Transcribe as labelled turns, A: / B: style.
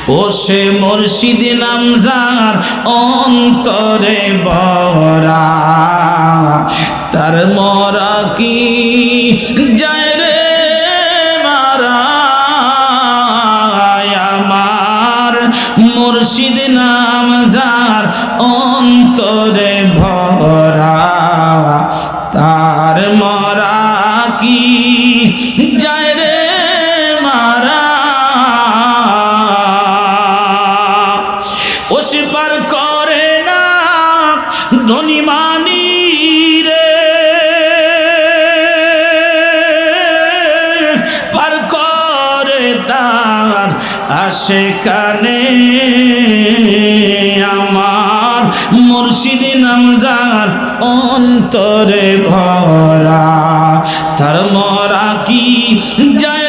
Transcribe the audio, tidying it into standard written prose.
A: ও সে মুর্শিদ নামজার অন্তরে ভরা, তার মরা কি যায় রে মারা, আমার মুর্শিদ নামজার অন্তরে ভরা, তার মরা কি যায় রে মারা। ও সে পার করে না ধনী মানি রে, পার করে তার আশিকানে, আমার মুর্শিদ নামজার অন্তরে ভরা, তার মরা কি যায়